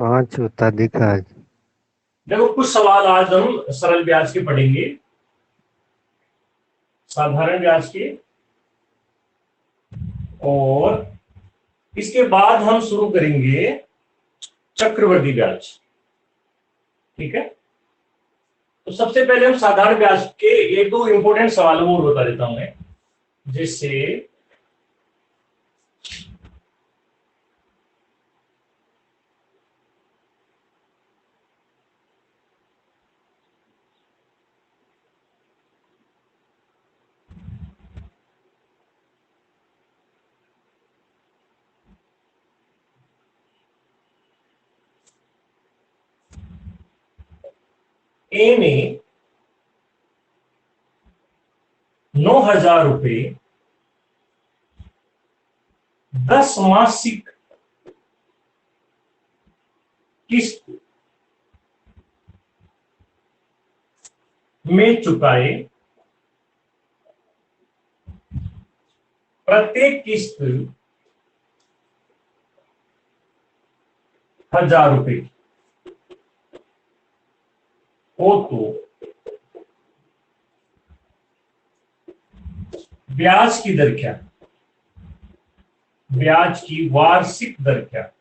पांच होता दिखा। देखो कुछ सवाल आज हम सरल ब्याज के पढ़ेंगे, साधारण ब्याज के, और इसके बाद हम शुरू करेंगे चक्रवृद्धि ब्याज। ठीक है, तो सबसे पहले हम साधारण ब्याज के एक दो इंपॉर्टेंट सवालों को बता देता हूं मैं। जैसे ए में 9,000 रुपए 10 मासिक किस्त में चुकाए, प्रत्येक किस्त 1,000 रुपए हो तो ब्याज की दर क्या, ब्याज की वार्षिक दर क्या।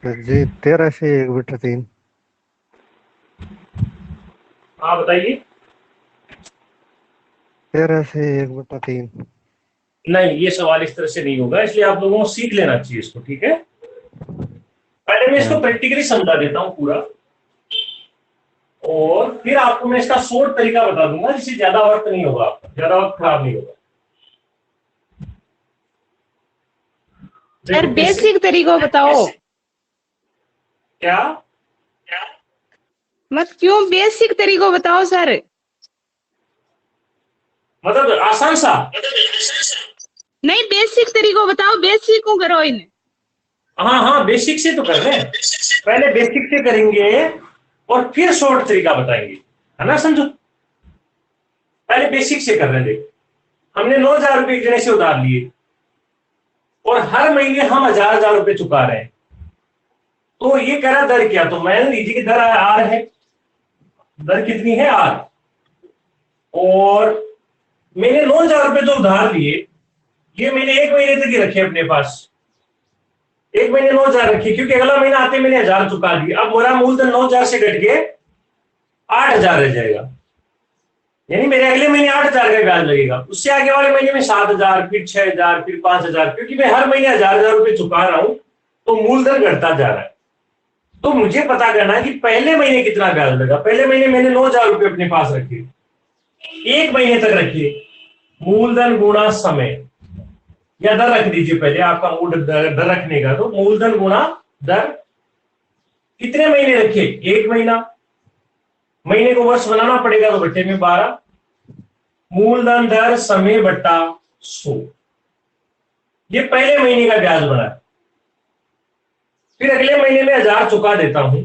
जी 13 से 1/3। हाँ बताइए। 13 से 1/3। नहीं, ये सवाल इस तरह से नहीं होगा, इसलिए आप लोगों को सीख लेना चाहिए इसको। ठीक है, पहले मैं इसको हाँ प्रैक्टिकली समझा देता हूं पूरा, और फिर आपको मैं इसका शॉर्ट तरीका बता दूंगा जिससे ज्यादा वक्त नहीं होगा, आपका ज्यादा वक्त खराब नहीं होगा। सर देखो कैसे, बेसिक तरीको बताओ। क्या, मत क्यों बेसिक तरीको बताओ सर। मतलब आसान सा। नहीं बेसिक तरीको बताओ, बेसिक को करो इन। हाँ हाँ, बेसिक से तो कर रहे हैं, पहले बेसिक से करेंगे और फिर शॉर्ट तरीका बताएंगे, है ना, समझो। पहले बेसिक से कर रहे हैं। देखो हमने 9,000 रुपए एक जने से उधार लिए और हर महीने हम 1,000 रुपए चुका रहे हैं, तो ये कह रहा दर क्या, तो मान लीजिए कि दर आर है, दर कितनी है आर, और मैंने 9,000 रुपए जो उधार लिए ये मैंने एक महीने तक ही रखे अपने पास, एक महीने 9,000 रखे, क्योंकि अगला महीना आते मैंने 1,000 चुका दिया। अब मेरा मूलधन 9,000 से घट के 8,000 रह जाएगा, यानी मेरे अगले महीने 8,000 का ब्याज लगेगा। उससे आगे वाले महीने में 7,000, फिर 6,000, फिर 5,000, क्योंकि मैं हर महीने 1,000 रुपए चुका रहा हूं, तो मूलधन घटता जा रहा है। तो मुझे पता करना है कि पहले महीने कितना ब्याज लगा। पहले महीने मैंने 9,000 रुपए अपने पास रखे, एक महीने तक रखे, मूलधन गुणा समय, या दर रख दीजिए पहले, आपका मूड दर रखने का, तो मूलधन गुणा दर। कितने महीने रखे, एक महीना, महीने को वर्ष बनाना पड़ेगा तो बट्टे में 12, मूलधन दर समय बट्टा 100, ये पहले महीने का ब्याज बना। फिर अगले महीने में 1,000 चुका देता हूं,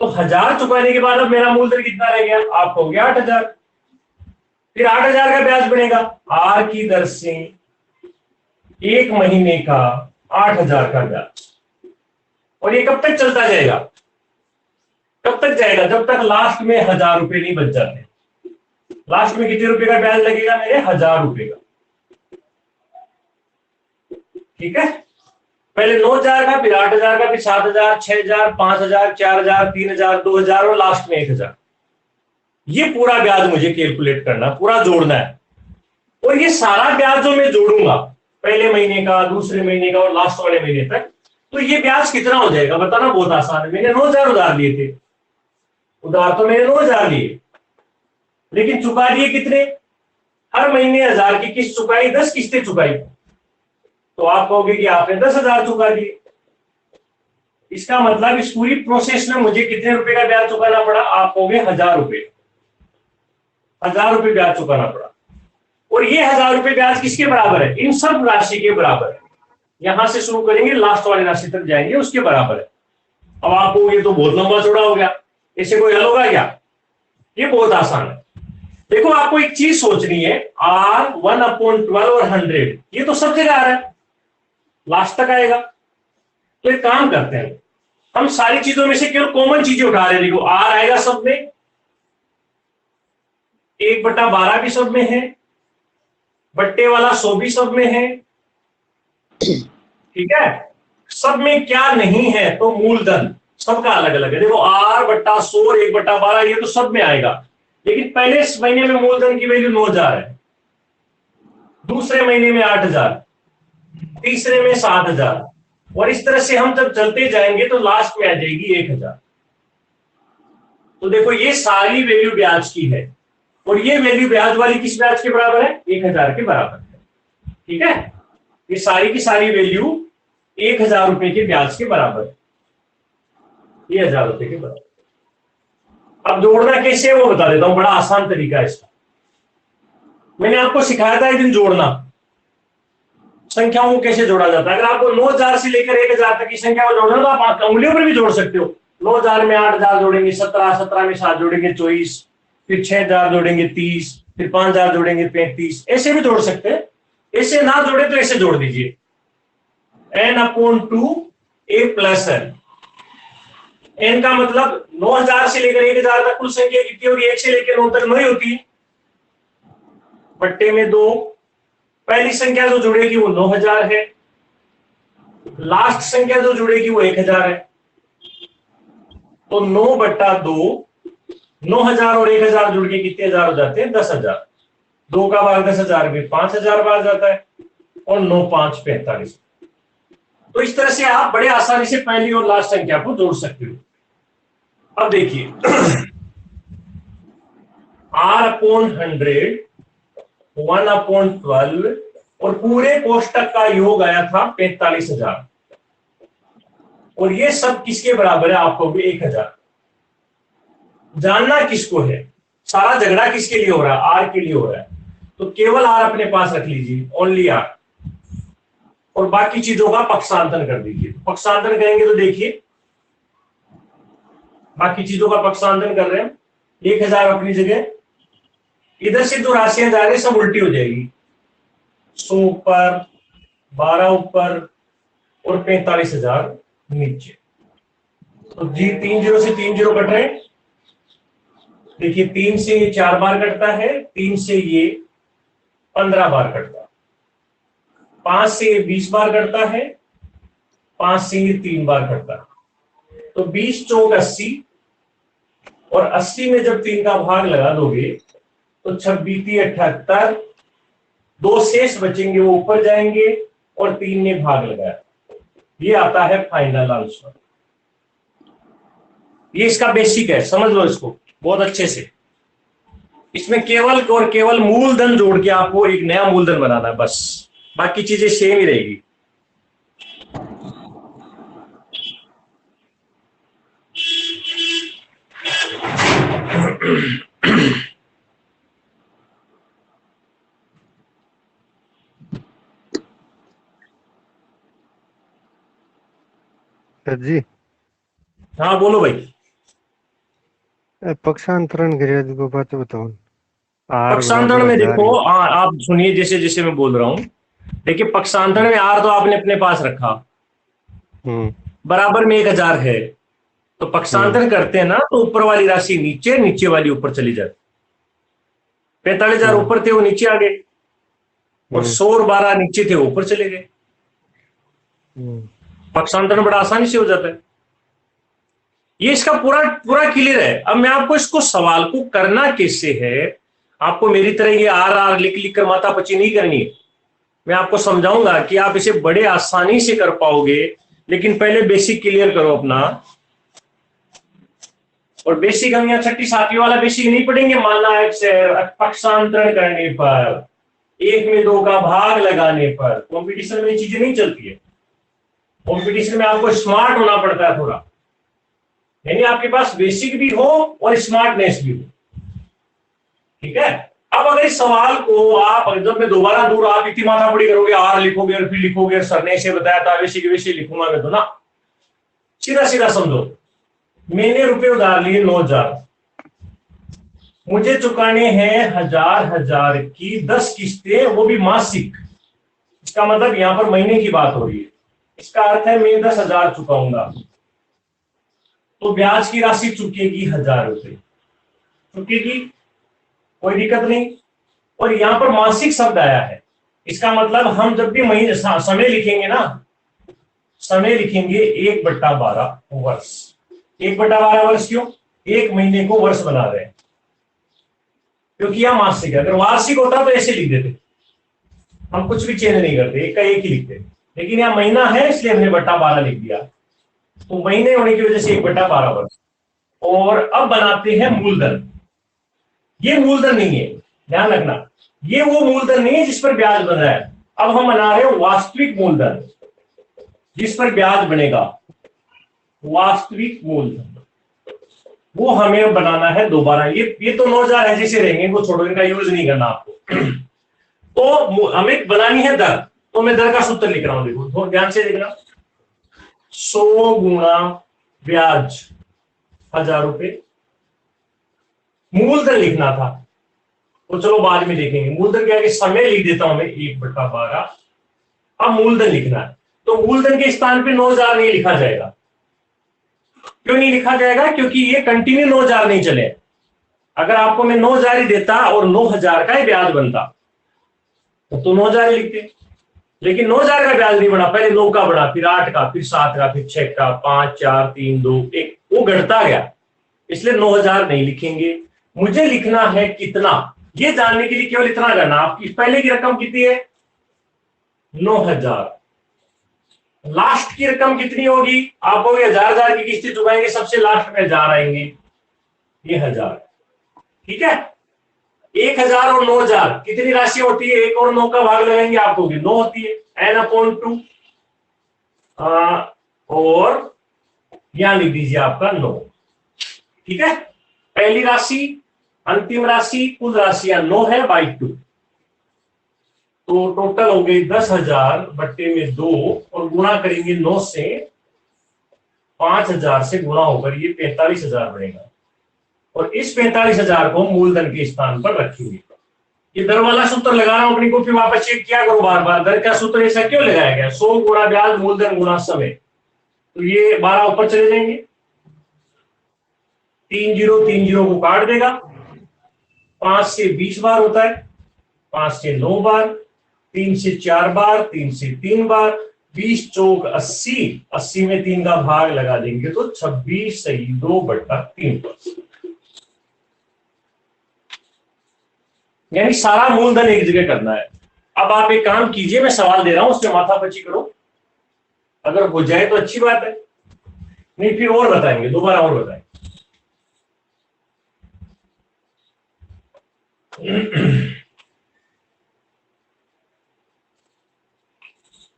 तो 1,000 चुकाने के बाद अब मेरा मूलधन कितना रह गया, आपको हो गया 8,000। फिर 8,000 का ब्याज बनेगा आर की दर से, एक महीने का 8,000 का ब्याज। और ये कब तक चलता जाएगा, कब तक जाएगा, जब तक लास्ट में 1,000 रुपए नहीं बच जाते। लास्ट में कितने रुपए का ब्याज लगेगा मेरे, 1,000 रुपए का। ठीक है, पहले 9,000 का, फिर 8,000 का, फिर 7,000, 6,000, 5,000, 4,000, 3,000, 2,000 और लास्ट में 1,000। ये पूरा ब्याज मुझे कैलकुलेट करना, पूरा जोड़ना है। और ये सारा ब्याज जो मैं जोड़ूंगा, पहले महीने का, दूसरे महीने का और लास्ट वाले महीने तक, तो ये ब्याज कितना हो जाएगा बताना बहुत आसान है। मैंने 9,000 उधार लिए थे, उधार तो मैंने 9,000 लिए, लेकिन चुका दिए कितने? हर महीने 1,000 की किस्त चुकाई, 10 किस्तें चुकाई, तो आप कहोगे कि आपने 10,000 चुका दिए। इसका मतलब इस पूरी प्रोसेस में मुझे कितने रुपए का ब्याज चुकाना पड़ा? आप कहोगे 1,000 रुपए, 1,000 रुपए ब्याज चुकाना पड़ा। और ये 1,000 रुपए ब्याज किसके बराबर है? इन सब राशि के बराबर है। यहां से शुरू करेंगे, लास्ट वाली राशि तक जाएंगे, उसके बराबर है। अब आपको ये तो बहुत लंबा चौड़ा हो गया, इसे कोई हल होगा क्या? ये बहुत आसान है। देखो, आपको एक चीज सोचनी है, R 1/12 और 100 ये तो सब जगह आ रहा है, लास्ट तक आएगा। तो एक काम करते हैं, हम सारी चीजों में से केवल कॉमन चीजें उठा रहे हैं। देखो, R आएगा सब में, 1/12 भी सब में है, बट्टे वाला 100 भी सब में है, ठीक है। सब में क्या नहीं है? तो मूलधन सबका अलग अलग है। देखो, R/100 और 1/12 ये तो सब में आएगा, लेकिन पहले इस महीने में मूलधन की वैल्यू 9,000 है, दूसरे महीने में 8,000, तीसरे में 7,000, और इस तरह से हम जब चलते जाएंगे तो लास्ट में आ जाएगी 1,000। तो देखो, ये सारी वैल्यू ब्याज की है, और ये वैल्यू ब्याज वाली किस ब्याज के बराबर है? 1,000 के बराबर है, ठीक है। ये सारी की सारी वैल्यू 1,000 रुपए के ब्याज के बराबर है, ये 1,000 रुपए के बराबर। अब जोड़ना कैसे है वो बता देता हूं, बड़ा आसान तरीका है इसका। मैंने आपको सिखाया था एक दिन जोड़ना, संख्याओं को कैसे जोड़ा जाता है। अगर आपको 9,000 से लेकर 1,000 तक की संख्या को जोड़ना, तो आप उंगलियों पर भी जोड़ सकते हो। 9,000 में 8,000 जोड़ेंगे 17, 17 में 7 जोड़ेंगे 24, फिर 6,000 जोड़ेंगे 30, फिर 5,000 जोड़ेंगे 35, ऐसे भी जोड़ सकते हैं। ऐसे ना जोड़े तो ऐसे जोड़ दीजिए, n/2 a + n। n का मतलब 9,000 से लेकर 1,000 तक कुल संख्या कितनी होगी? 1 से लेकर 9 तक 9 ही होती है, बट्टे में 2। पहली संख्या जो जुड़ेगी वो 9,000 है, लास्ट संख्या जो जुड़ेगी वो 1,000 है। तो 9/2, 9,000 और 1,000 जुड़ के कितने हजार हो जाते हैं? 10,000। 2 का भाग 10,000 में 5,000 बार जाता है, और 9 5 45। तो इस तरह से आप बड़े आसानी से पहली और लास्ट संख्या को जोड़ सकते हो। अब देखिए, R/100, 1/12 और पूरे कोष्टक का योग आया था 45,000, और ये सब किसके बराबर है? आपको भी 1,000। जानना किसको है? सारा झगड़ा किसके लिए हो रहा है? आर के लिए हो रहा है। तो केवल आर अपने पास रख लीजिए, ओनली आर, और बाकी चीजों का पक्षांतरण कर दीजिए। पक्षांतरण करेंगे तो देखिए, बाकी चीजों का पक्षांतरण कर रहे हैं, 1,000 अपनी जगह, इधर से जो राशियां जा रही है सब उल्टी हो जाएगी, 100 ऊपर, 12 ऊपर और 45,000 नीचे। तो जी 3 0 से 3 0 कट रहे हैं। देखिए, 3 से ये 4 बार कटता है, 3 से ये 15 बार कटता है, 5 से ये 20 बार कटता है, 5 से ये 3 बार कटता है। तो 20 चौक 80, और 80 में जब 3 का भाग लगा दोगे तो 26 78, 2 शेष बचेंगे, वो ऊपर जाएंगे, और 3 ने भाग लगाया। ये आता है फाइनल आंसर। ये इसका बेसिक है, समझ लो इसको बहुत अच्छे से। इसमें केवल और केवल मूलधन जोड़ के आपको एक नया मूलधन बनाना है, बस, बाकी चीजें सेम ही रहेगी। सर जी, हाँ बोलो भाई। पक्षांतरण गिरिराज को बात बताओ। आर पक्षांतरण में बराबर 1000 देखो, आप सुनिए जैसे जैसे मैं बोल रहा हूं। देखिए, पक्षांतरण में आर तो आपने अपने पास रखा, बराबर में 1,000 है, तो पक्षांतरण करते हैं ना, तो ऊपर वाली राशि नीचे, नीचे वाली ऊपर चली जाती। 45,000 ऊपर थे वो नीचे आ गए, और 100 और 12 नीचे थे वो ऊपर चले गए। पक्षांतरण बड़ा आसानी से हो जाता है। ये इसका पूरा पूरा क्लियर है। अब मैं आपको इसको सवाल को करना कैसे है, आपको मेरी तरह ये आर आर लिख लिख कर माथापच्ची नहीं करनी है। मैं आपको समझाऊंगा कि आप इसे बड़े आसानी से कर पाओगे, लेकिन पहले बेसिक क्लियर करो अपना। और बेसिक हम यहाँ छठी सातवीं वाला बेसिक नहीं पढ़ेंगे। माना एक्स है, पक्षांतरण करने पर, एक में दो का भाग लगाने पर। कंपटीशन में ये चीजें नहीं चलती है। कंपटीशन में आपको स्मार्ट होना पड़ता है थोड़ा, यानी आपके पास बेसिक भी हो और स्मार्टनेस भी हो, ठीक है। अब अगर इस सवाल को आप जब मैं दोबारा दूर आप इतनी माथापड़ी करोगे, आर लिखोगे और फिर लिखोगे सर ने इसे बताया था, वैसे वैसे लिखूंगा मैं तो ना। सीधा सीधा समझो, मैंने रुपए उधार लिए 9,000, मुझे चुकाने हैं 1,000 की 10 किस्तें, वो भी मासिक। इसका मतलब यहां पर महीने की बात हो रही है। इसका अर्थ है मैं 10,000 चुकाऊंगा, तो ब्याज की राशि चुकेगी 1,000 रुपए चुकेगी, कोई दिक्कत नहीं। और यहां पर मासिक शब्द आया है, इसका मतलब हम जब भी महीने समय लिखेंगे ना, समय लिखेंगे 1/12 वर्ष। 1/12 वर्ष क्यों? एक महीने को वर्ष बना रहे हैं, क्योंकि यह मासिक है। अगर वार्षिक होता तो ऐसे लिख देते, हम कुछ भी चेंज नहीं करते, एक का एक ही लिखते। लेकिन यह महीना है इसलिए हमने 1/12 लिख दिया, तो महीने होने की वजह से 1/12 वर्ष। और अब बनाते हैं मूलधन। ये मूलधन नहीं है, ध्यान रखना, ये वो मूलधन नहीं है जिस पर ब्याज बन रहा है। अब हम बना रहे हैं वास्तविक मूलधन जिस पर ब्याज बनेगा। वास्तविक मूलधन वो हमें बनाना है दोबारा। ये तो 9,000 ऐसे से रहेंगे, इनको छोड़ो, इनका यूज नहीं करना आपको। तो हमें बनानी है दर, तो मैं दर का सूत्र लिख रहा हूं, देखो ध्यान से देखना। 100 गुणा ब्याज 1,000 रुपए। मूलधन लिखना था, तो चलो बाद में देखेंगे। मूलधन क्या है, समय लिख देता हूं मैं 1/12। अब मूलधन लिखना है, तो मूलधन के स्थान पे 9,000 नहीं लिखा जाएगा। क्यों नहीं लिखा जाएगा? क्योंकि ये कंटिन्यू 9,000 नहीं चले। अगर आपको मैं 9,000 ही देता और 9,000 का ही ब्याज बनता तो 9,000 ही लिखते, लेकिन 9,000 का ब्याज नहीं बना। पहले 9 का बना, फिर 8 का, फिर 7 का, फिर 6 का, 5 4 3 2 1, वो घटता गया, इसलिए 9,000 नहीं लिखेंगे। मुझे लिखना है कितना, ये जानने के लिए केवल इतना करना। आपकी पहले की रकम कितनी है? 9,000। लास्ट की रकम कितनी होगी? आप कहोगे 1,000 की किस्तें चुकाएंगे, सबसे लास्ट में 1,000 आएंगे, ये 1,000, ठीक है। 1,000 और 9,000 कितनी राशि होती है? 1 और 9 का भाग लगाएंगे, आप कहोगे 9 होती है, n/2। और यहां लिख दीजिए आपका 9, ठीक है। पहली राशि, अंतिम राशि, कुल राशियां 9 है बाई 2, तो टोटल हो गई 10,000 बट्टे में 2, और गुणा करेंगे 9 से, 5,000 से गुणा होकर ये 45,000 बनेगा। और इस 45,000 को मूलधन के स्थान पर रखेंगे। ये दर वाला सूत्र लगा रहा हूं अपनी को, फिर वापस चेक किया करो बार बार, दर का सूत्र ऐसा क्यों लगाया गया? 100 गुणा ब्याज मूलधन गुणा समय, तो ये 12 ऊपर चले जाएंगे, 3 0 3 0 को काट देगा। 5 से 20 बार होता है, 5 से 9 बार, 3 से 4 बार, 3 से 3 बार, 20 चौक 80, 80 में 3 का भाग लगा देंगे तो 26 सही 2/3। यानी सारा मूलधन एक जगह करना है। अब आप एक काम कीजिए, मैं सवाल दे रहा हूं, उसमें माथापच्ची करो, अगर हो जाए तो अच्छी बात है, नहीं फिर और बताएंगे, दोबारा और बताएंगे।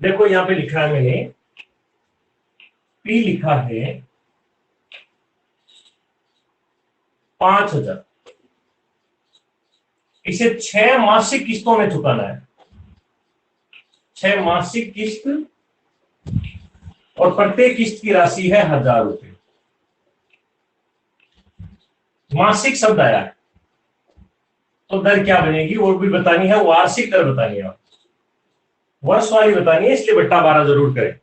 देखो यहां पे लिखा है मैंने, पी लिखा है 5,000, इसे 6 मासिक किस्तों में चुकाना है। 6 मासिक किस्त, और प्रत्येक किस्त की राशि है 1,000 रुपए। मासिक शब्द आया है, तो दर क्या बनेगी और भी बतानी है, वार्षिक दर बतानी है, वर्ष वाली बतानी है, इसलिए 12 जरूर करें।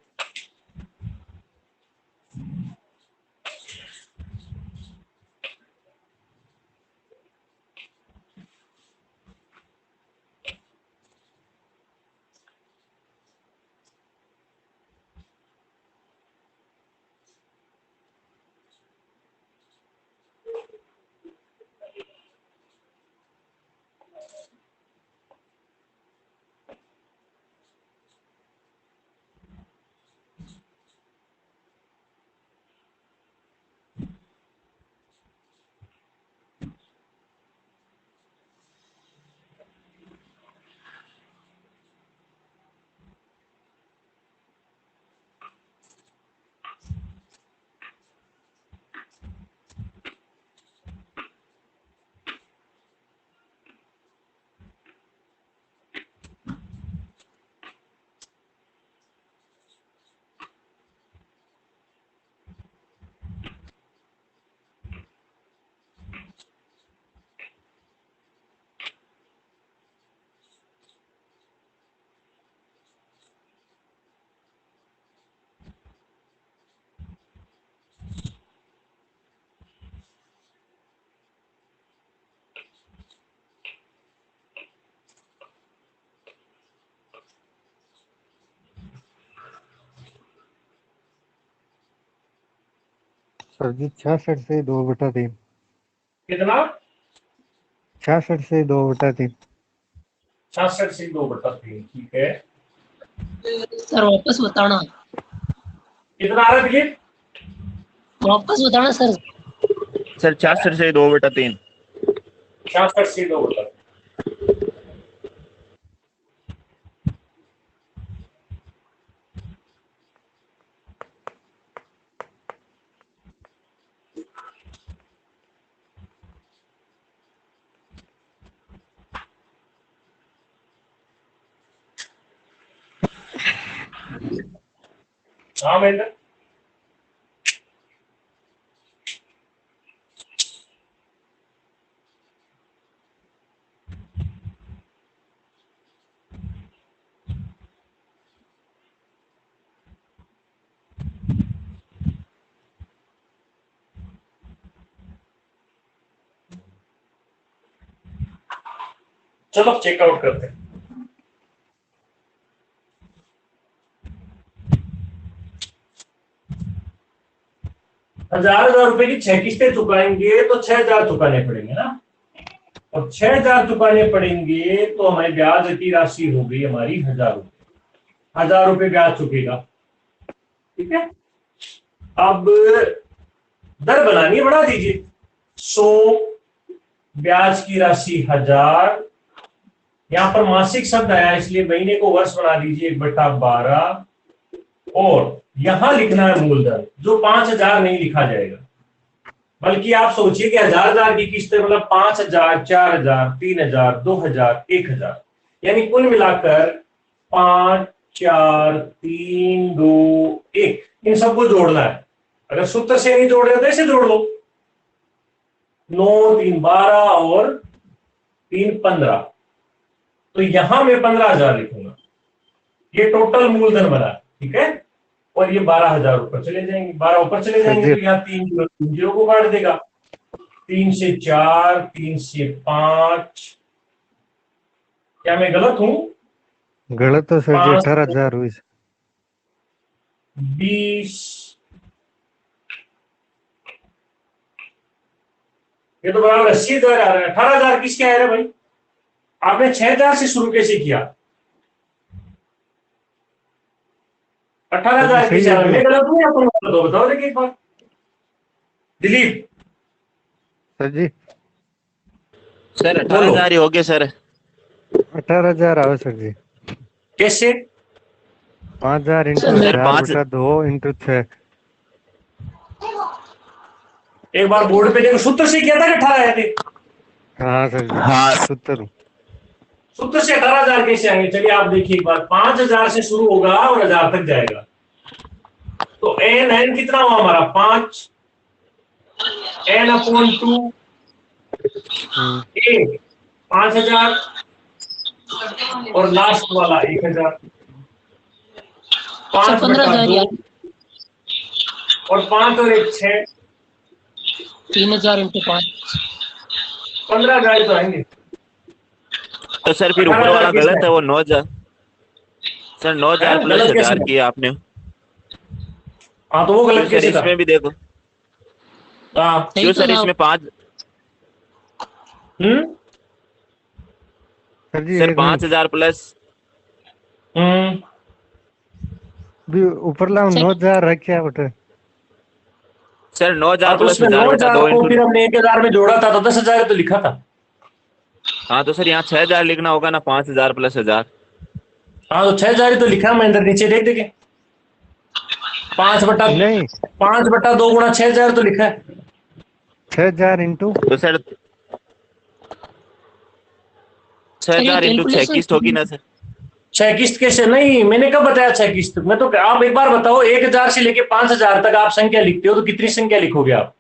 सर जी 66 से 2/3। कितना? 66 से 2/3। 66 से 2/3, ठीक है। सर वापस बताना, कितना आ रहा है ये? वापस बताना सर। सर 66 से 2/3। 66 से 2/3। हाँ महेंद्र, चलो चेकआउट करते हैं। हजार रुपए की 6 किस्तें चुकाएंगे तो 6,000 चुकाने पड़ेंगे ना। और 6,000 चुकाने पड़ेंगे तो हमारी ब्याज की राशि हो गई हमारी 1,000 रुपए। 1,000 रुपए ब्याज चुकेगा, ठीक है। अब दर बनानी है, बढ़ा दीजिए। 100 ब्याज की राशि 1,000। यहां पर मासिक शब्द आया इसलिए महीने को वर्ष बना दीजिए 1/12। और यहां लिखना है मूलधन, जो 5,000 नहीं लिखा जाएगा, बल्कि आप सोचिए कि 1,000 की किस्त मतलब 5,000, 4,000, 3,000, 2,000, 1,000, यानी कुल मिलाकर 5, 4, 3, 2, 1, इन सबको जोड़ना है। अगर सूत्र से नहीं जोड़ रहे हो तो ऐसे जोड़ लो। 9, 3, 12 और 3, 15। तो यहां मैं 15,000 लिखूंगा। ये टोटल मूलधन बना, ठीक है। और ये 12,000 ऊपर चले जाएंगे, 12 ऊपर चले जाएंगे तो यहाँ 3 जीरो को काट देगा। 3 से 4, 3 से 5। क्या मैं गलत हूं? गलत तो सर जी 5, 18,000 हुई। 20। ये तो बराबर 80,000 आ रहा है। 18,000 किसके आ रहा है भाई? आपने 6,000 से शुरू कैसे किया? 18,000 सही किससे आ रहा है? है। मैं गलत हूं या तुम गलत हो? बताओ देखिए एक बार। दिलीप सर जी सर बोलो। 18,000 ही हो गए सर। 18,000 आओ सर जी। कैसे? 5,000 इंटू सर 4/2 इंटू 6। एक बार बोर्ड पे देखो, सूत्र से किया था कि 18 आए थे? हाँ सर जी, हाँ। सूत्र। सूत्र से 18,000 कैसे आएंगे? चलिए आप देखिए एक बार। 5,000 से शुरू होगा और 1,000 तक जाएगा। तो n कितना हुआ हमारा? 5 n/2 a 5,000 और लास्ट वाला 1,000। 5/2 और 5 और 1 6। 3,000 इंटू 5। 15,000 तो आएंगे। तो सर फिर ऊपर वाला गलत है, वो 9,000। सर 9,000 प्लस गलत कैसे 1,000 है? किया आपने। हाँ तो वो क्यों गलत सर कैसे था? इसमें भी देखो। हाँ। क्यों सर इसमें 5? सर जी सर एक 5,000 प्लस। भी ऊपर लाओ 9,000 रखे उठे। सर 9,000 तो प्लस उसमें 1,000 बटा 2 9,000 को इंटू। फिर हमने 1,000 में जोड़ा था तो 10,000 तो लिखा था। हाँ तो सर यहाँ 6,000 लिखना होगा ना, 5,000 प्लस 1,000। हाँ तो 6,000 तो लिखा मैं अंदर नीचे देख देखे। 5/2 नहीं 5/2 गुणा 6,000 तो लिखा है। 6,000 इंटू तो सर 6,000 इंटू 6 किस्त होगी ना सर? 6 किस्त कैसे? नहीं, मैंने कब बताया 6 किस्त? मैं तो, आप एक बार बताओ 1,000 से लेके 5,000 तक आप संख्या लिखते हो तो कितनी संख्या लिखोगे आप?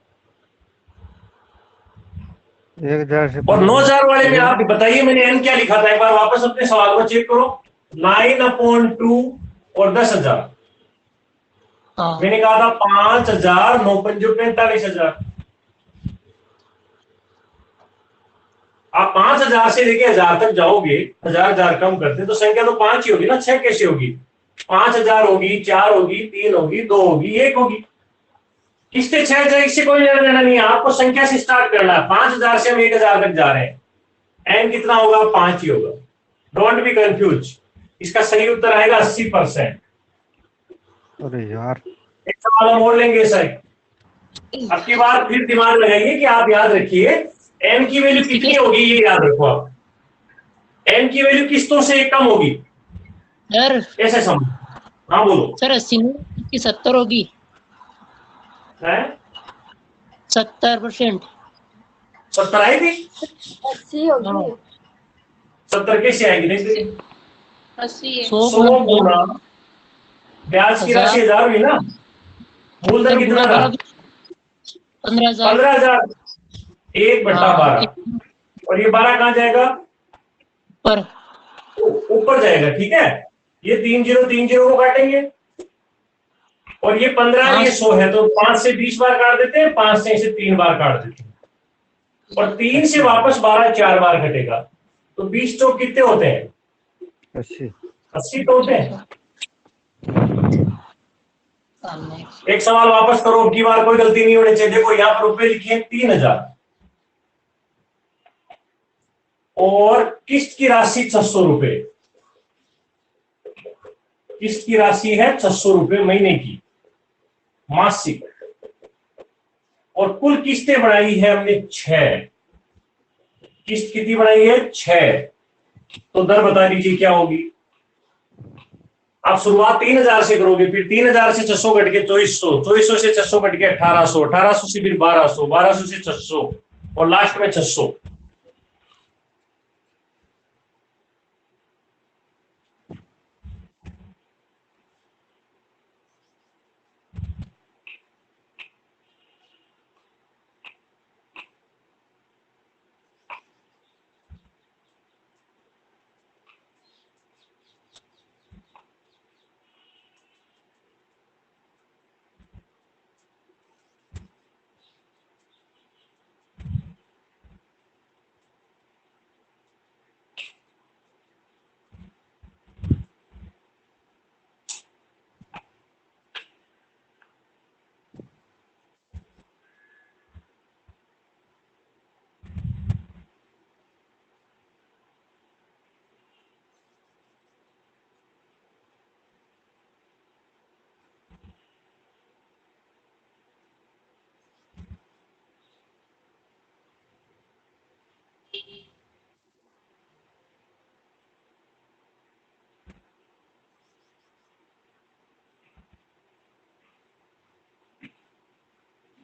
1,000 से और 9,000 वाले में आप बताइए मैंने n क्या लिखा था? एक बार वापस अपने सवाल को चेक करो। 9/2 और 10,000। मैंने कहा था 5,000, 9 पंजो 45,000। आप 5,000 से लेके 1,000 तक जाओगे, 1,000 कम करते तो संख्या तो 5 ही होगी ना। 6 कैसे होगी? 5,000 होगी, 4 होगी, 3 होगी, 2 होगी, 1 होगी। किसके 6 इससे कोई लेना देना नहीं है, आपको संख्या से स्टार्ट करना है। 5,000 से हम 1,000 तक जा रहे हैं, एन कितना होगा, 5 ही होगा। डोंट बी कंफ्यूज, इसका सही उत्तर आएगा 80%। अरे यार, एक सवाल हम और लेंगे सर, अब की बार फिर दिमाग लगाइए कि आप याद रखिए एन की वैल्यू कितनी होगी, ये याद रखो आप। एन की वैल्यू किस्तों से कम होगी, सर ऐसे समझ। हाँ बोलो सर 80 की 70 होगी, है 70%। 70 आई थी, 80 होगी। 70 कैसे आएगी, नहीं देखिए 80 है। 100 गुना ब्याज की राशि 1,000 हुई ना, मूलधन कितना था, 15,000 15,000, 1/12। और ये 12 कहाँ जाएगा, पर ऊपर जाएगा, ठीक है। ये 3 0 3 0 को काटेंगे, और ये 15 ये 100 है, तो 5 से 20 बार काट देते हैं, 5 से इसे 3 बार काट देते हैं, और 3 से वापस 12 4 बार घटेगा, तो 20 चौक कितने होते हैं, 80 तो होते हैं। एक सवाल वापस करो, अब की बार कोई गलती नहीं होनी चाहिए। देखो यहाँ पर रुपए लिखे 3,000 और किस्त की राशि 600 रुपए, किस्त की राशि है 600 रुपए महीने की मासिक, और कुल किस्तें बनाई है हमने 6। किस्त कितनी बनाई है, 6। तो दर बता दीजिए क्या होगी। आप शुरुआत 3,000 से करोगे, फिर 3,000 से 600 घट के 2400, 2400 से 600 घट के 1800, 1800 से फिर 1200, 1200 से 600, और लास्ट में 600।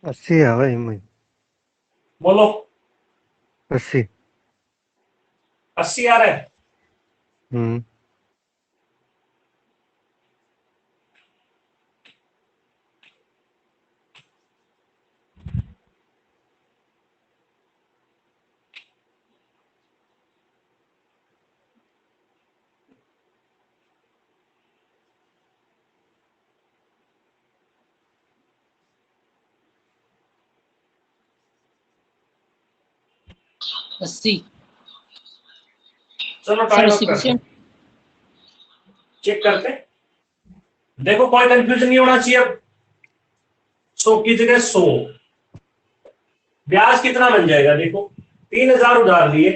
अस्सी है भाई मैं। बोलो 80। 80 आ रहा है। हम्म। अस्सी। चलो टाइम अप करते हैं, चेक करते हैं। देखो कोई कंफ्यूजन नहीं होना चाहिए। अब 100 की जगह 100, ब्याज कितना बन जाएगा, देखो 3,000 उधार लिए,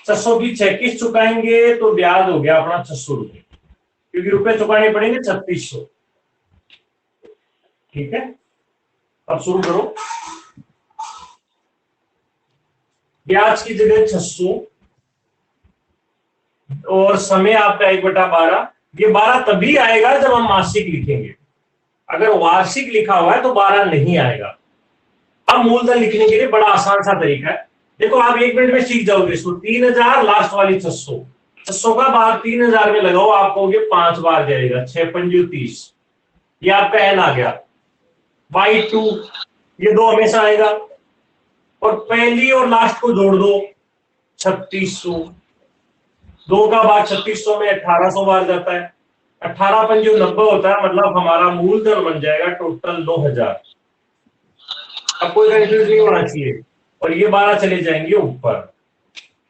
600 की 6 किस्त चुकाएंगे तो ब्याज हो गया अपना 600 रुपए, क्योंकि रुपए चुकाने पड़ेंगे 3600। ठीक है, अब शुरू करो। ब्याज की जगह 600 और समय आपका 1/12। ये 12 तभी आएगा जब हम मासिक लिखेंगे, अगर वार्षिक लिखा हुआ है तो 12 नहीं आएगा। अब मूलधन लिखने के लिए बड़ा आसान सा तरीका है, देखो आप 1 मिनट में सीख जाओगे इसको। 3,000 लास्ट वाली 600, 600 का बार 3,000 में लगाओ, आप कहोगे 5 बार जाएगा, 6 पंजे 30, ये आपका एन आ गया। y2 ये 2 हमेशा आएगा, और पहली और लास्ट को जोड़ दो 3600, 2 का बार 3600 में 1800 बार जाता है, 18 पंजे 90 होता है, मतलब हमारा मूलधन बन जाएगा टोटल 9,000। अब कोई कंफ्यूज नहीं होना चाहिए, और ये 12 चले जाएंगे ऊपर।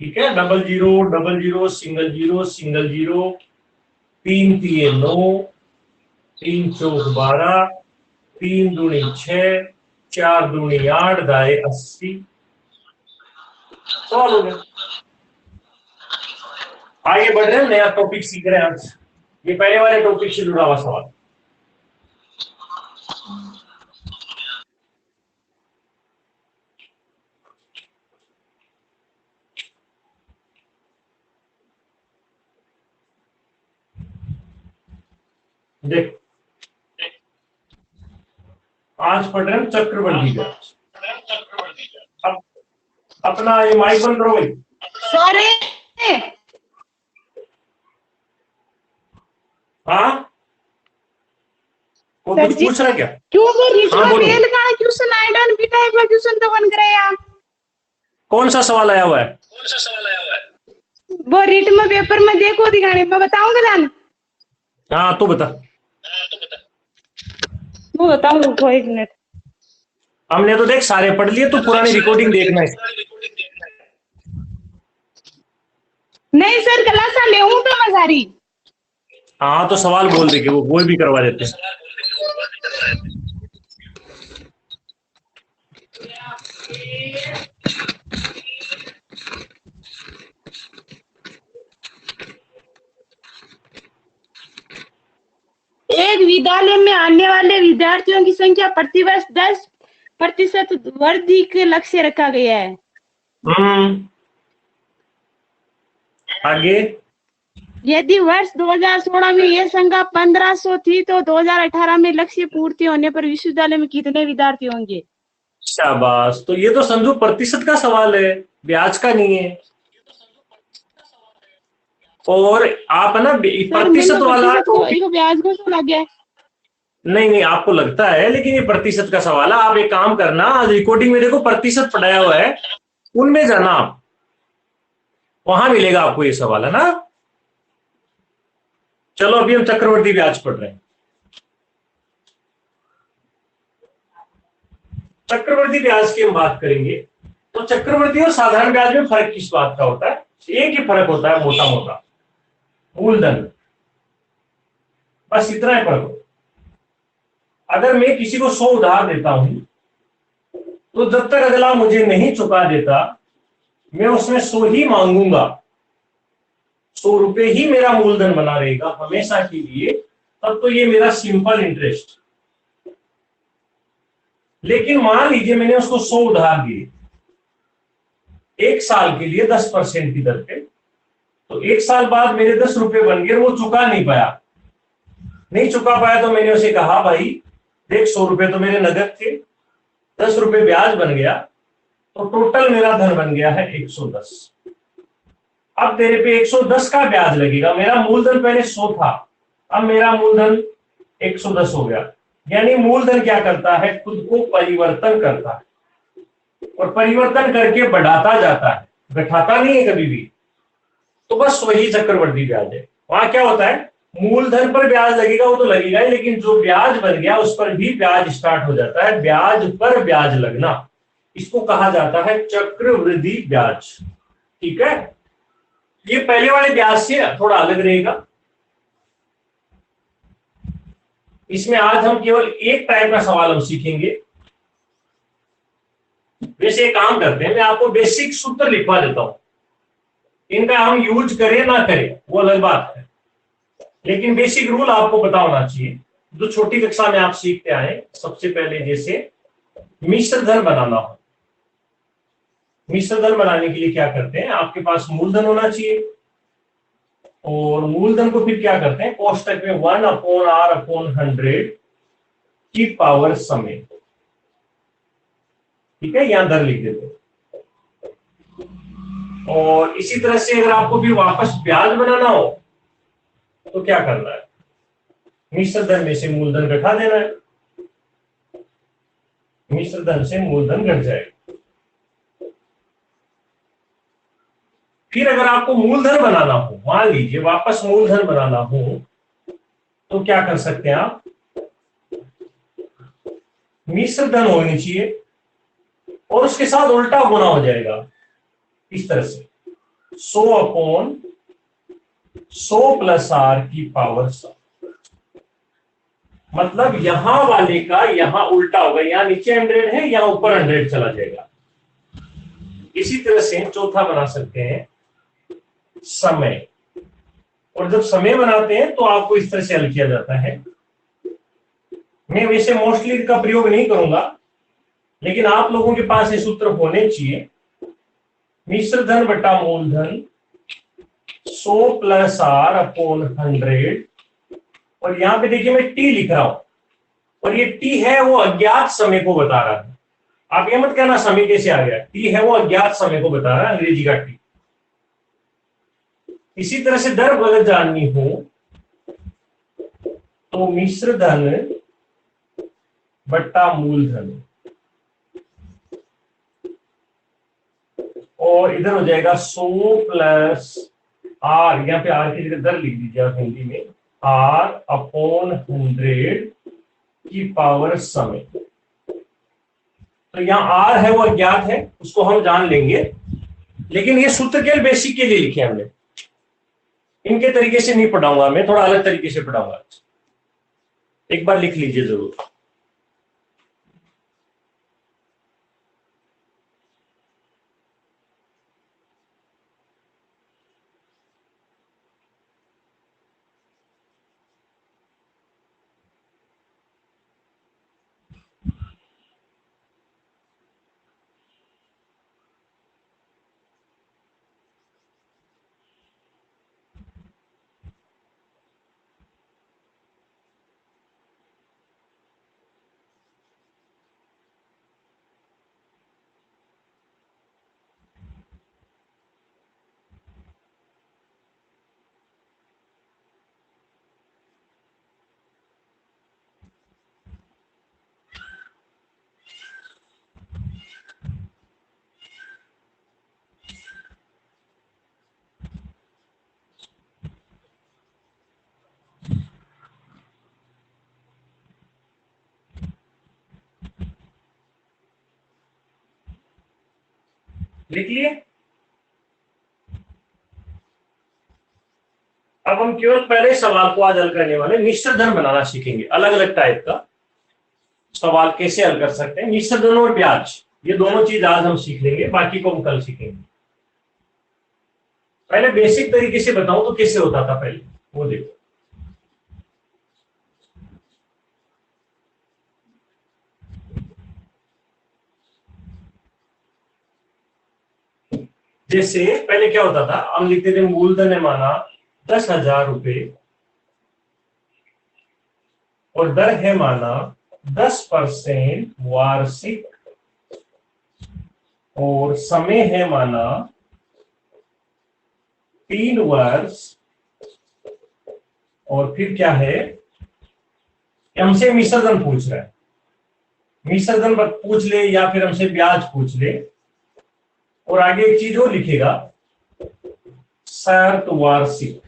ठीक है, 00 00 सिंगल 0 सिंगल 0, 3 3 9, 3 4 12, 3 दूनी 6, 4 दूनी 8, दाए 80। सवाल हो गया। आगे बढ़ रहे हैं, नया टॉपिक सीख रहे हैं आज। ये पहले वाले टॉपिक से जुड़ा हुआ सवाल। देख, आज पढ़ रहे हैं चक्रवर्ती ब्याज। अब अपना ये माइक बंद करो भाई। सॉरी। हाँ, वो सर कुछ जी, पूछ रहा है क्या? क्यों वो रिश्वत हाँ, बोलो। बेल का क्वेश्चन आई डोंट बिलीव में क्वेश्चन तो बन गए आप। कौन सा सवाल आया हुआ है? वो रिट में पेपर में देखो दिखाने मैं बताऊंगा जान। हाँ, तू बता। वो बताऊं, रुको 1 मिनट। हमने तो देख सारे पढ़ लिए, तू पुरानी रिकॉर्डिंग देखना है। नहीं सर, गला सा ले हूं तो मैं सारी। हाँ, तो सवाल बोल दे कि वो भी करवा देते हैं। एक विद्यालय में आने वाले विद्यार्थियों की संख्या प्रतिवर्ष 10% वृद्धि के लक्ष्य रखा गया है। आगे। यदि वर्ष 2016 में यह संख्या 1500 थी तो 2018 में लक्ष्य पूर्ति होने पर विश्वविद्यालय में कितने विद्यार्थी होंगे? शाबाश। तो ये तो संजू प्रतिशत का सवाल है, ब्याज का नहीं है। और आप ना प्रतिशत वाला तो ब्याज को तो लग गया। नहीं, आपको लगता है, लेकिन ये प्रतिशत का सवाल है। आप एक काम करना, आज रिकॉर्डिंग में देखो प्रतिशत पढ़ाया हुआ है, उनमें जाना आप, वहां मिलेगा आपको ये सवाल, है ना। चलो अभी हम चक्रवर्ती ब्याज पढ़ रहे हैं। चक्रवर्ती ब्याज की हम बात करेंगे तो चक्रवर्ती और साधारण ब्याज में फर्क किस बात का होता है? एक ही फर्क होता है, मोटा मोटा, मूलधन। बस इतना ही फर्क होता है। अगर मैं किसी को 100 उधार देता हूं तो जब तक अगला मुझे नहीं चुका देता, मैं उसमें 100 ही मांगूंगा। 100 रुपए ही मेरा मूलधन बना रहेगा हमेशा के लिए, तब तो ये मेरा सिंपल इंटरेस्ट। लेकिन मान लीजिए मैंने उसको 100 उधार दिए 1 साल के लिए 10% की दर पे, तो 1 साल बाद मेरे 10 रुपए बन गए, वो चुका नहीं पाया तो मैंने उसे कहा, भाई देख 100 रुपए तो मेरे नगद थे, 10 रुपए ब्याज बन गया, तो टोटल मेरा धन बन गया है 110। अब तेरे पे 110 का ब्याज लगेगा। मेरा मूलधन पहले 100 था, अब मेरा मूलधन 110 हो गया। यानी मूलधन क्या करता है? खुद को परिवर्तन करता है, और परिवर्तन करके बढ़ाता जाता है, घटाता नहीं है कभी भी। तो बस वही चक्रवर्ती ब्याज है। वहां क्या होता है? मूलधन पर ब्याज लगेगा, वो तो लगेगा ही, लेकिन जो ब्याज बन गया उस पर भी ब्याज स्टार्ट हो जाता है। ब्याज पर ब्याज लगना, इसको कहा जाता है चक्रवृद्धि ब्याज। ठीक है, ये पहले वाले ब्याज से थोड़ा अलग रहेगा। इसमें आज हम केवल एक टाइप का सवाल हम सीखेंगे। वैसे एक काम करते हैं, मैं आपको बेसिक सूत्र लिखवा देता हूं, इनका हम यूज करें ना करें वो अलग बात है, लेकिन बेसिक रूल आपको पता होना चाहिए जो छोटी कक्षा में आप सीखते आए। सबसे पहले जैसे मिश्र धन बनाना हो, मिश्र धन बनाने के लिए क्या करते हैं? आपके पास मूलधन होना चाहिए, और मूलधन को फिर क्या करते हैं? कोष्टक में 1/r/100 की पावर समेत, ठीक है, यहां दर लिख देते हैं। और इसी तरह से अगर आपको भी वापस ब्याज बनाना हो तो क्या करना है? मिश्र धन में से मूलधन घटा देना है, मिश्र धन से मूलधन घट जाएगा। फिर अगर आपको मूलधन बनाना हो, मान लीजिए वापस मूलधन बनाना हो, तो क्या कर सकते हैं आप? मिश्र धन होनी चाहिए और उसके साथ उल्टा गुना हो जाएगा, इस तरह से 100/100 + r की पावर 100। मतलब यहां वाले का यहां उल्टा होगा, यहां नीचे 100 है, यहां ऊपर 100 चला जाएगा। इसी तरह से चौथा बना सकते हैं समय, और जब समय बनाते हैं तो आपको इस तरह से हल किया जाता है। मैं वैसे मोस्टली का प्रयोग नहीं करूंगा, लेकिन आप लोगों के पास ये सूत्र होने चाहिए। मिश्र धन बटा मूलधन 100 प्लस आर अपॉन 100, और यहां पे देखिए मैं टी लिख रहा हूं, और ये टी है वो अज्ञात समय को बता रहा है। आप ये मत कहना समय कैसे आ गया, टी है वो अज्ञात समय को बता रहा है, अंग्रेजी का टी। इसी तरह से दर बदल जाननी हो तो मिश्र धन बट्टा मूलधन, और इधर हो जाएगा 100 प्लस आर, यहाँ पे आर की जगह दर लिख दीजिए आप हिंदी में, आर अपॉन 100 की पावर समय। तो यहाँ आर है वो अज्ञात है, उसको हम जान लेंगे, लेकिन ये सूत्र केवल बेसिक के लिए लिखे हमने, इनके तरीके से नहीं पढ़ाऊंगा, मैं थोड़ा अलग तरीके से पढ़ाऊंगा। एक बार लिख लीजिए जरूर। लिख लिए। अब हम केवल पहले सवाल को आज हल करने वाले, मिश्र धन बनाना सीखेंगे। अलग अलग टाइप का सवाल कैसे हल कर सकते हैं, मिश्र धन और ब्याज, ये दोनों चीज आज हम सीख लेंगे, बाकी को हम कल सीखेंगे। पहले बेसिक तरीके से बताऊं तो कैसे होता था पहले, वो देखो। जैसे पहले क्या होता था, हम लिखते थे मूलधन है माना 10,000 रुपए, और दर है माना 10% वार्षिक, और समय है माना 3 वर्ष, और फिर क्या है, हमसे मिश्र धन पूछ रहा है, मिश्र धन पूछ ले या फिर हमसे ब्याज पूछ ले, और आगे एक चीज और लिखेगा, शर्त वार्षिक।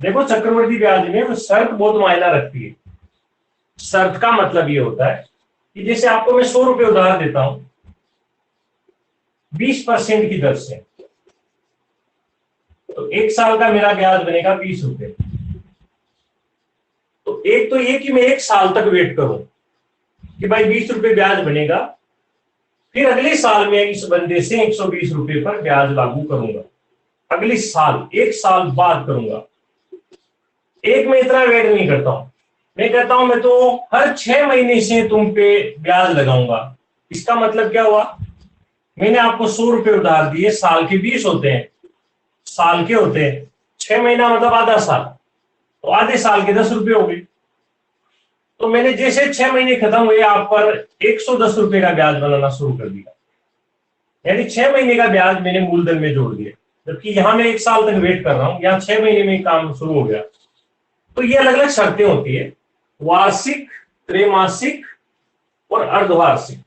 देखो चक्रवर्ती ब्याज में वो शर्त बहुत मायना रखती है। शर्त का मतलब ये होता है कि जैसे आपको मैं 100 रुपए उधार देता हूं 20% की दर से, तो 1 साल का मेरा ब्याज बनेगा 20 रुपए। तो एक तो ये कि मैं 1 साल तक वेट करूं कि भाई 20 रुपए ब्याज बनेगा, फिर अगले साल में इस बंदे से 120 रुपए पर ब्याज लागू करूंगा, अगले साल 1 साल बाद करूंगा। एक में इतना वेट नहीं करता हूं, मैं कहता हूं मैं तो हर 6 महीने से तुम पे ब्याज लगाऊंगा। इसका मतलब क्या हुआ, मैंने आपको 100 रुपए उधार दिए, साल के 20 होते हैं, साल के होते हैं, 6 महीना मतलब आधा साल, तो आधे साल के 10 रुपए हो गए। तो मैंने जैसे 6 महीने खत्म हुए आप पर 110 रुपए का ब्याज बनाना शुरू कर दिया, यानी 6 महीने का ब्याज मैंने मूलधन में जोड़ दिया, जबकि यहां मैं 1 साल तक वेट कर रहा हूं, यहाँ 6 महीने में काम शुरू हो गया। तो ये अलग अलग शर्तें होती है, वार्षिक, त्रैमासिक और अर्धवार्षिक,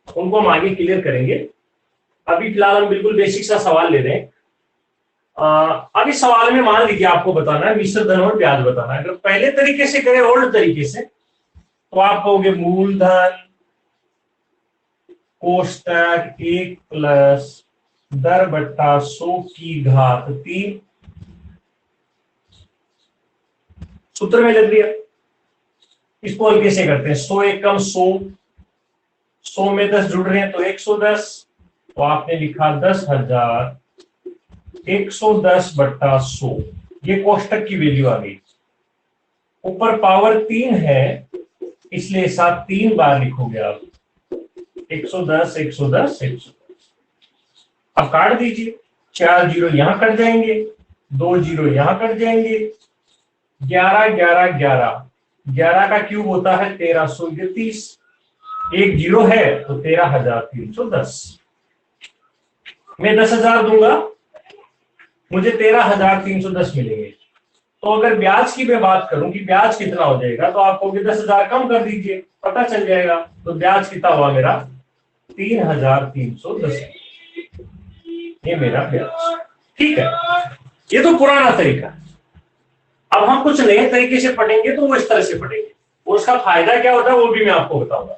उनको हम आगे क्लियर करेंगे। अभी फिलहाल हम बिल्कुल बेसिक सा सवाल ले रहे हैं। अभी सवाल में मान लीजिए आपको बताना है मिश्र धन और ब्याज बताना है। अगर पहले तरीके से करें, ओल्ड तरीके से, तो आप कहोगे मूलधन कोष्टक 1 प्लस दर बट्टा 100 की घात 3, सूत्र में लग दिया। इसको हल कैसे करते हैं? 100 एकम 100 में 10 जुड़ रहे हैं तो 110, तो आपने लिखा 10,000 110 बट्टा 100, ये कोष्टक की वैल्यू आ गई। ऊपर पावर 3 है इसलिए साथ 3 बार लिखोगे आप 110 110 110। अब काट दीजिए, 4 जीरो यहां कट जाएंगे, 2 जीरो यहां कट जाएंगे, 11 11 11, 11 का क्यूब होता है 1331, एक जीरो है तो 13,310। मैं 10,000 दूंगा, मुझे 13,310 मिलेंगे। तो अगर ब्याज की मैं बात करूं कि ब्याज कितना हो जाएगा, तो आप कहोगे 10,000 कम कर दीजिए, पता चल जाएगा। तो ब्याज कितना हुआ मेरा? 3,310, ये मेरा ब्याज। ठीक है, ये तो पुराना तरीका। अब हम कुछ नए तरीके से पढ़ेंगे तो वो इस तरह से पढ़ेंगे, और उसका फायदा क्या होता है वो भी मैं आपको बताऊंगा।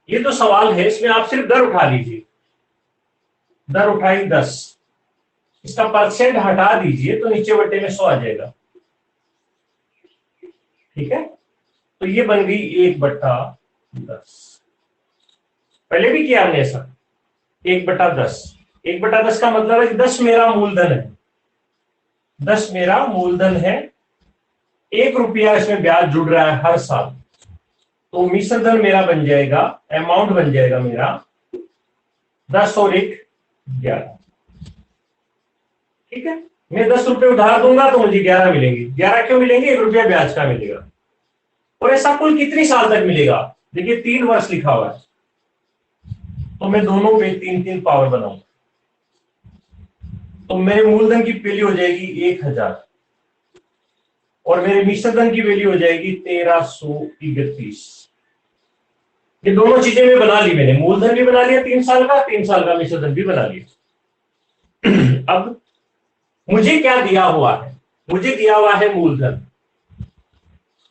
ये तो सवाल है, इसमें आप सिर्फ दर उठा लीजिए। दर उठाई 10, इसका परसेंट हटा दीजिए तो नीचे बट्टे में 100 आ जाएगा। ठीक है, तो ये बन गई 1/10। पहले भी किया हमने ऐसा, 1/10। 1/10 का मतलब है कि 10 मेरा मूलधन है, 10 मेरा मूलधन है, 1 रुपया इसमें ब्याज जुड़ रहा है हर साल, तो मिश्र धन मेरा बन जाएगा, अमाउंट बन जाएगा मेरा 10 और 1 11। ठीक है, मैं 10 रुपए उधार दूंगा तो मुझे 11 मिलेंगे। 11 क्यों मिलेंगे? 1 रुपया ब्याज का मिलेगा। और ऐसा कुल कितनी साल तक मिलेगा? देखिए 3 वर्ष लिखा हुआ है, तो मैं दोनों पे 3 पावर बनाऊंगा, तो मेरे मूलधन की वैल्यू हो जाएगी 1,000 और मेरे मिश्र धन की वैल्यू हो जाएगी 1331। ये दोनों चीजें मैं बना ली, मैंने मूलधन भी बना लिया 3 साल का, 3 साल का मिश्र धन भी बना लिया। अब मुझे क्या दिया हुआ है? मुझे दिया हुआ है मूलधन,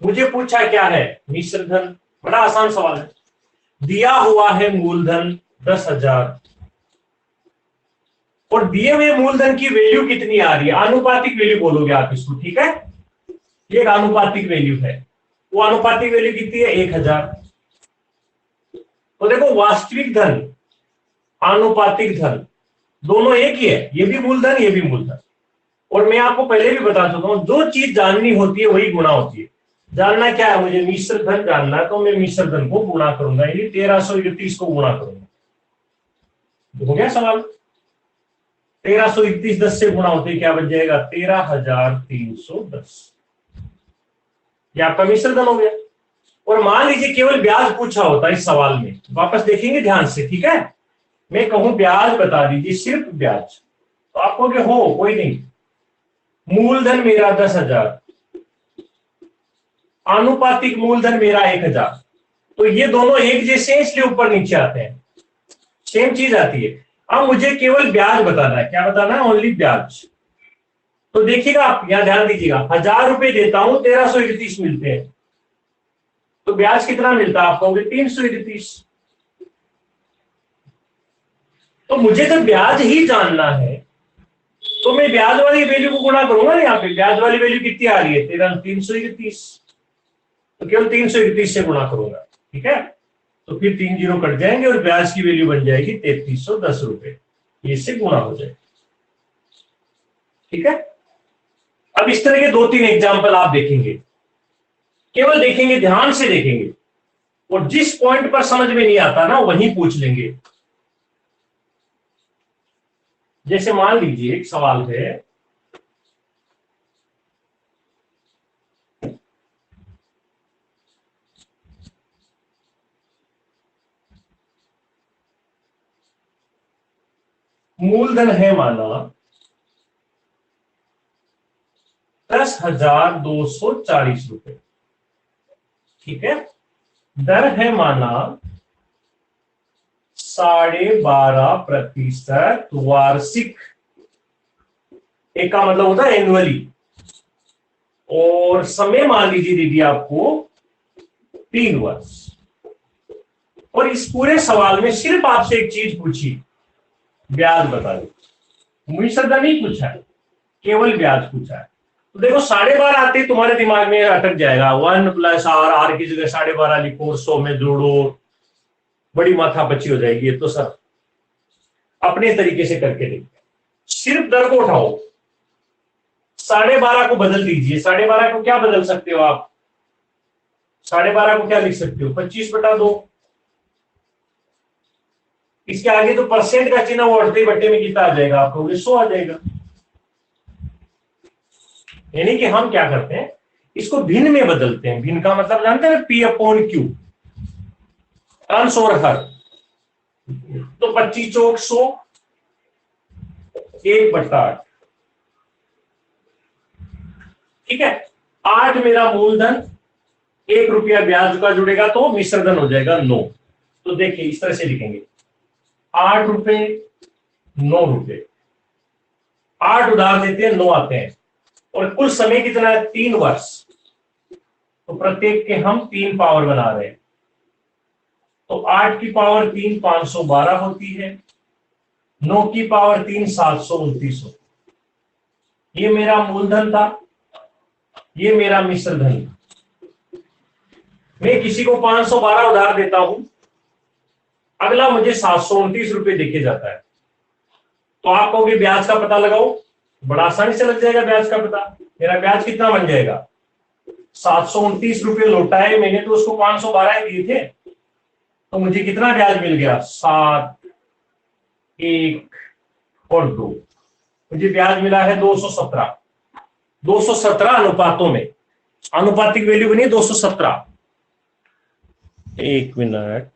मुझे पूछा क्या है? मिश्र धन। बड़ा आसान सवाल है। दिया हुआ है मूलधन 10,000 और दिए हुए मूलधन की वैल्यू कितनी आ रही है? आनुपातिक वैल्यू बोलोगे आप इसको। ठीक है, ये एक आनुपातिक वैल्यू है। वो आनुपातिक वैल्यू कितनी है? 1,000। तो देखो, वास्तविक धन आनुपातिक धन दोनों एक ही है, ये भी मूलधन ये भी मूलधन। और मैं आपको पहले भी बता चुका हूं, जो चीज जाननी होती है वही गुणा होती है। जानना क्या है? मुझे मिश्र धन जानना है, तो मैं मिश्र धन को गुणा करूंगा, यानी 1331 को गुणा करूंगा। हो गया सवाल। 1331 10 से गुणा होते क्या बन जाएगा? 13,310। ये आपका मिश्र धन हो गया। और मान लीजिए केवल ब्याज पूछा होता इस सवाल में, वापस देखेंगे ध्यान से। ठीक है, मैं कहूं ब्याज बता दीजिए, सिर्फ ब्याज, तो आप कहोगे हो कोई नहीं, मूलधन मेरा 10,000, आनुपातिक मूलधन मेरा 1,000, तो ये दोनों एक जैसे हैं इसलिए ऊपर नीचे आते हैं, सेम चीज आती है। अब मुझे केवल ब्याज बताना है। क्या बताना है? ओनली ब्याज। तो देखिएगा आप, यहां ध्यान दीजिएगा, 1,000 रुपए देता हूं, 1331 मिलते हैं, तो ब्याज कितना मिलता है? आप कहोगे 331। तो मुझे जब ब्याज ही जानना है तो मैं ब्याज वाली वैल्यू को गुणा करूंगा ना। यहाँ पे ब्याज वाली वैल्यू कितनी आ रही है? 331, तो केवल 331 से गुणा करूंगा। ठीक है, तो फिर 3 जीरो कट जाएंगे और ब्याज की वैल्यू बन जाएगी 3,310 रुपए, इससे गुणा हो जाएगा। ठीक है, अब इस तरह के 2-3 एग्जाम्पल आप देखेंगे, केवल देखेंगे, ध्यान से देखेंगे, और जिस पॉइंट पर समझ में नहीं आता ना वहीं पूछ लेंगे। जैसे मान लीजिए एक सवाल है, मूलधन है माना 10,240 रुपए। ठीक है, दर है माना 12.5% वार्षिक, एक का मतलब होता है एनुअली, और समय मान लीजिए दीदी आपको 3 वर्ष। और इस पूरे सवाल में सिर्फ आपसे एक चीज पूछी, ब्याज बता दो। मिश्र धन नहीं पूछा है, केवल ब्याज पूछा है। तो देखो 12.5 आते ही तुम्हारे दिमाग में अटक जाएगा, 1 + r की जगह 12.5 लिखो और 100 में जोड़ो, बड़ी माथापच्ची हो जाएगी। ये तो सर अपने तरीके से करके देखते, सिर्फ दर को उठाओ, 12.5 को बदल दीजिए। 12.5 को क्या बदल सकते हो आप? 12.5 को क्या लिख सकते हो? 25/2। इसके आगे तो परसेंट का चिन्ह वो अड़ते बट्टे में कितना आ जाएगा आपको? 100 आ जाएगा। यानी कि हम क्या करते हैं, इसको भिन्न में बदलते हैं। भिन्न का मतलब जानते हैं, P/Q, अंश और हर। तो 25 चौक 100, 1/8। ठीक है, 8 मेरा मूलधन, 1 रुपया ब्याज का जुड़ेगा तो मिश्र धन हो जाएगा 9। तो देखिए इस तरह से लिखेंगे, 8 रुपए, 9 रुपए, 8 उधार देते हैं, 9 आते हैं, और कुल समय कितना है? 3 वर्ष। तो प्रत्येक के हम 3 पावर बना रहे हैं। तो 8 की पावर 3 512 होती है, 9 की पावर 3 729 होती है। ये मेरा मूलधन था, ये मेरा मिश्र धन। मैं किसी को 512 उधार देता हूं, अगला मुझे 729 रुपए देके जाता है, तो आप कहोगे ब्याज का पता लगाओ। बड़ा आसानी से लग जाएगा ब्याज का पता। मेरा ब्याज कितना बन जाएगा? 729 रुपए लौटा है, मैंने तो उसको 512 दिए थे, तो मुझे कितना ब्याज मिल गया? 7, 1 और 2। मुझे ब्याज मिला है 217। 217 अनुपातों में, अनुपातिक वैल्यू बनी 217। 1 मिनट,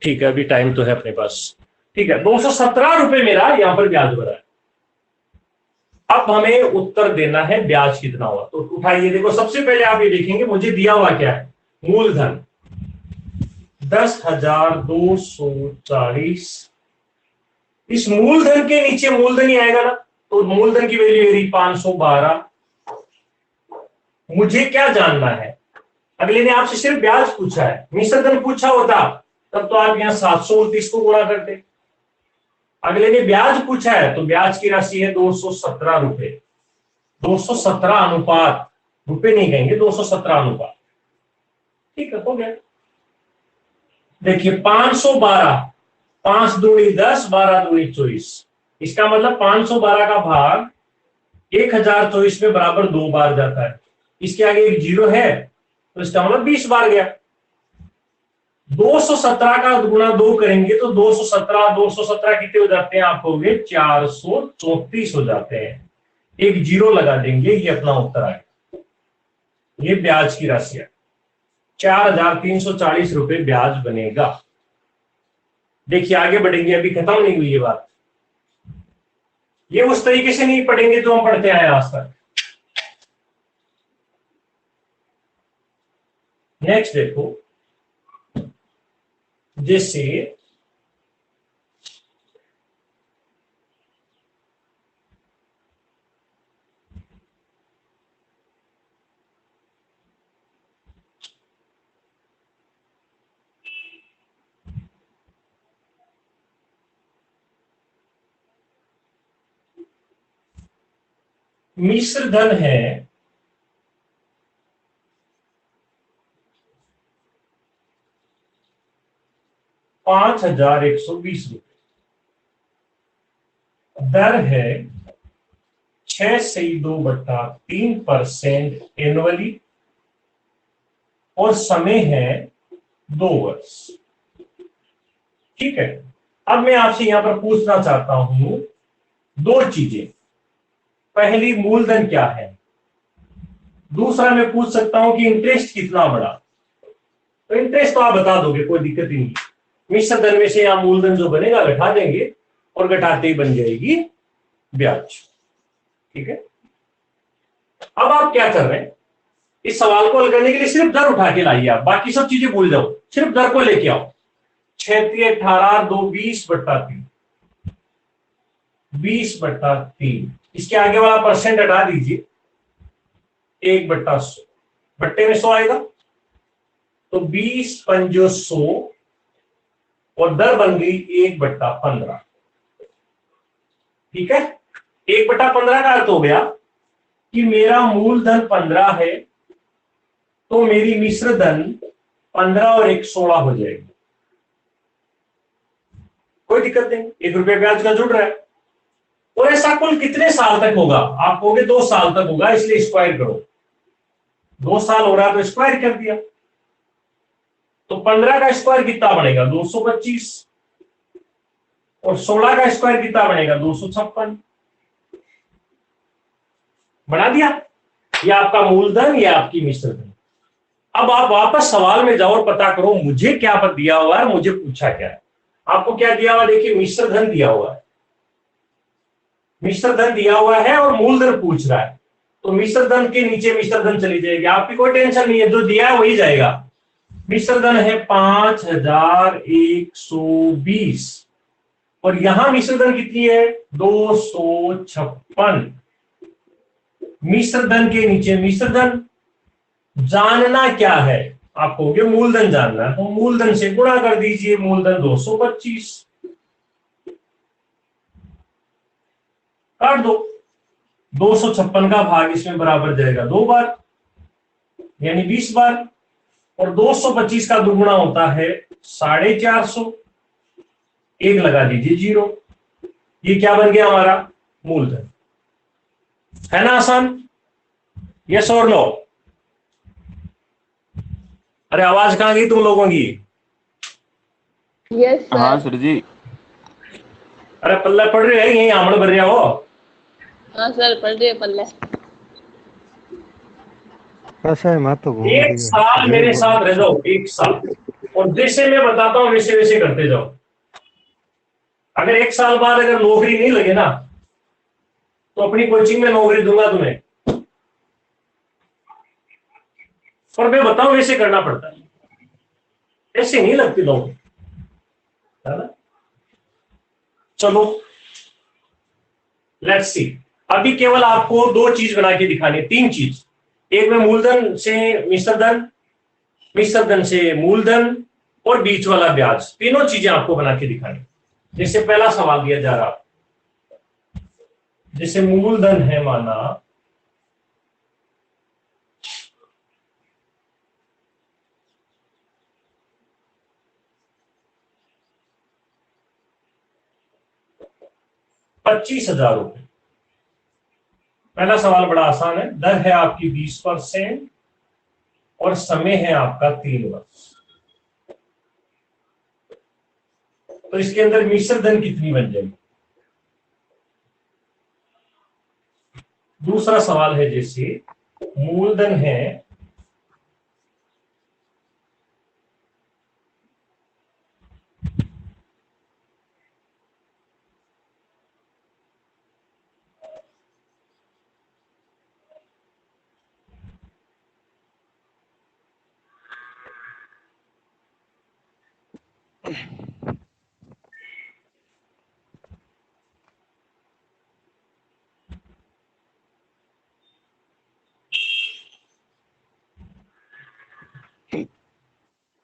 ठीक है, अभी टाइम तो है अपने पास। ठीक है, 217 रुपए मेरा यहां पर ब्याज भरा है। अब हमें उत्तर देना है ब्याज कितना हुआ। तो उठाइए, देखो सबसे पहले आप ये देखेंगे मुझे दिया हुआ क्या है, मूलधन 10,240। इस मूलधन के नीचे मूलधन ही आएगा ना, तो मूलधन की वैल्यू मेरी 512। मुझे क्या जानना है? अगले ने आपसे सिर्फ ब्याज पूछा है, मिश्र धन पूछा होता तब तो आप यहां 729 को गुणा करते। अगले ने ब्याज पूछा है, तो ब्याज की राशि है 217 रुपए। 217 अनुपात, रुपए नहीं कहेंगे, 217 अनुपात। ठीक है, हो गया। देखिए 512, 5 दूनी 10, 12 दूनी 24। इसका मतलब 512 का भाग 1024 में बराबर 2 बार जाता है। इसके आगे एक 0 है, तो इसका मतलब 20 बार गया। 217 का गुणा 2 करेंगे तो 217 कितने हो जाते हैं? आप कहोगे 434 हो जाते हैं। एक 0 लगा देंगे, ये अपना उत्तर आएगा। ये ब्याज की राशि है, 4,340 रुपए ब्याज बनेगा। देखिए आगे बढ़ेंगे, अभी खत्म नहीं हुई ये बात। ये उस तरीके से नहीं पढ़ेंगे जो हम पढ़ते आए आज तक। नेक्स्ट देखो, जैसे मिश्र धन है 5,120 रुपए, दर है 6/2/3% एनुअली, और समय है 2 वर्ष। ठीक है, अब मैं आपसे यहां पर पूछना चाहता हूं 2 चीजें। पहली, मूलधन क्या है। दूसरा, मैं पूछ सकता हूं कि इंटरेस्ट कितना बढ़ा। तो इंटरेस्ट तो आप बता दोगे, कोई दिक्कत ही नहीं। मिश्र धन में से यहां मूलधन जो बनेगा घटा देंगे, और घटाते ही बन जाएगी ब्याज। ठीक है, अब आप क्या कर रहे हैं, इस सवाल को हल करने के लिए सिर्फ दर उठा के लाइए। आप बाकी सब चीजें भूल जाओ, सिर्फ दर को लेके आओ। 6×18 2 20/3, 20/3। इसके आगे वाला परसेंट हटा दीजिए, 1/100, बट्टे में 100 आएगा, तो 20×5 और दर बन गई 1/15। ठीक है, 1/15 का अर्थ हो गया कि मेरा मूलधन 15 है, तो मेरी मिश्र धन 15 और 1 16 हो जाएगी। कोई दिक्कत नहीं, 1 रुपया ब्याज का जुड़ रहा है। और ऐसा कुल कितने साल तक होगा? आप कहोगे 2 साल तक होगा, इसलिए स्क्वायर करो। 2 साल हो रहा है तो स्क्वायर कर दिया। तो 15 का स्क्वायर कितना बनेगा? 225। और 16 का स्क्वायर कितना बनेगा? 256। बना दिया। ये आपका मूलधन, ये आपकी मिश्र धन। अब आप वापस सवाल में जाओ और पता करो मुझे क्या पद दिया हुआ है, मुझे पूछा क्या है। आपको क्या दिया हुआ? देखिए, मिश्र धन दिया हुआ है, मिश्र धन दिया हुआ है और मूलधन पूछ रहा है। तो मिश्र धन के नीचे मिश्र धन चली जाएगी, आपकी कोई टेंशन नहीं है, जो दिया है वही जाएगा। मिश्र धन है 5120 और यहां मिश्र धन कितनी है? 256। मिश्र धन के नीचे मिश्र धन। जानना क्या है? आप कहोगे मूलधन जानना है, तो मूलधन से गुणा कर दीजिए। मूलधन 225 काट दो। 256 का भाग इसमें बराबर जाएगा 2 बार, यानी 20 बार। और 225 का दुगुना होता है 450। एक लगा दीजिए 0। ये क्या बन गया? हमारा मूलधन। है ना आसान? यस और नो? अरे आवाज कहां गई तुम लोगों की? यस हाँ सर। सर जी। अरे पल्ला पड़ रही है, यही आमड़ भर रहा हो। हाँ सर, पढ़ रही है पल्ले। ऐसा है, माँ तो घूम एक रही है। साल जय मेरे बोलो। साथ रह जाओ, 1 साल, और जैसे मैं बताता हूं वैसे वैसे करते जाओ। अगर 1 साल बाद अगर नौकरी नहीं लगे ना, तो अपनी कोचिंग में नौकरी दूंगा तुम्हें। और मैं बताऊं वैसे करना पड़ता है, ऐसे नहीं लगती नौकरी, है ना? चलो लेट्स सी। अभी केवल आपको 2 चीज बना के दिखानी, 3 चीज। एक में मूलधन से मिश्र धन, मिश्र धन से मूलधन, और बीच वाला ब्याज। तीनों चीजें आपको बना के दिखानी। जैसे पहला सवाल दिया जा रहा, जैसे मूलधन है माना ₹25,000। पहला सवाल बड़ा आसान है। दर है आपकी 20% और समय है आपका 3 वर्ष। तो इसके अंदर मिश्र धन कितनी बन जाएगी? दूसरा सवाल है, जैसे मूलधन है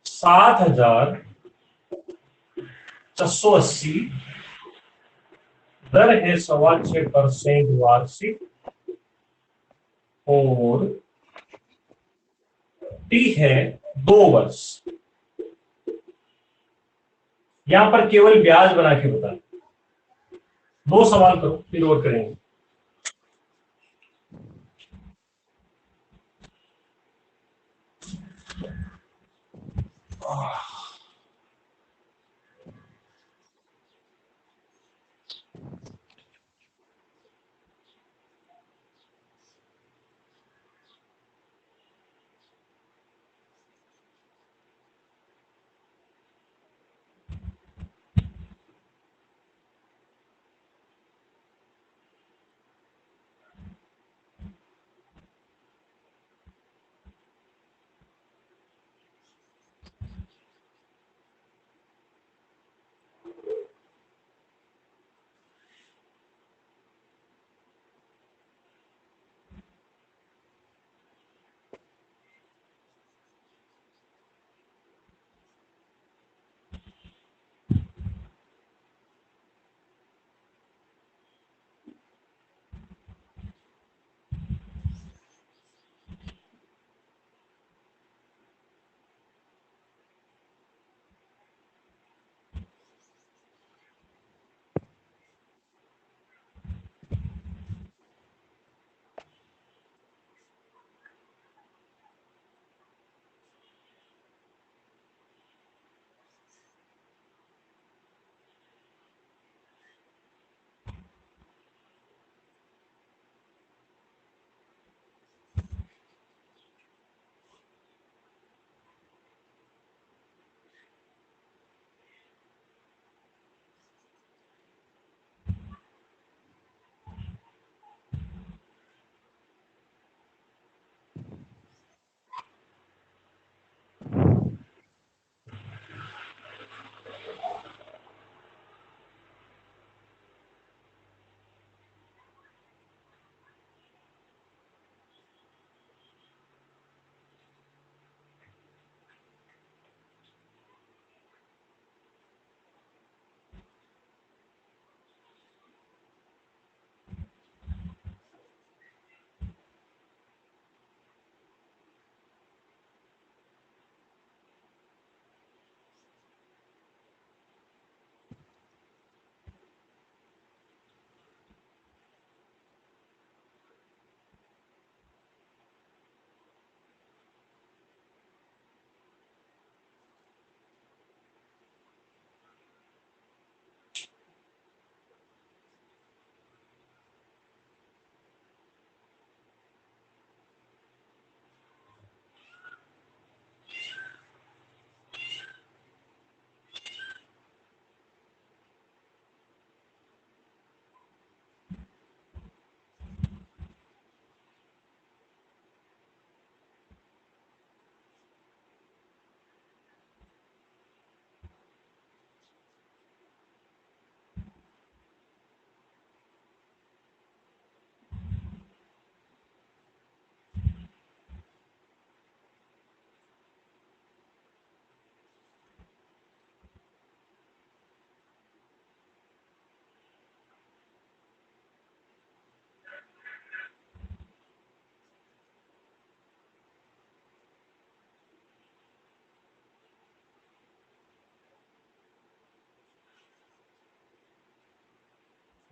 ₹7,680। दर है 6.25% वार्षिक, और टी है 2 वर्ष। यहां पर केवल ब्याज बना के बता। 2 सवाल करो, फिर और करेंगे।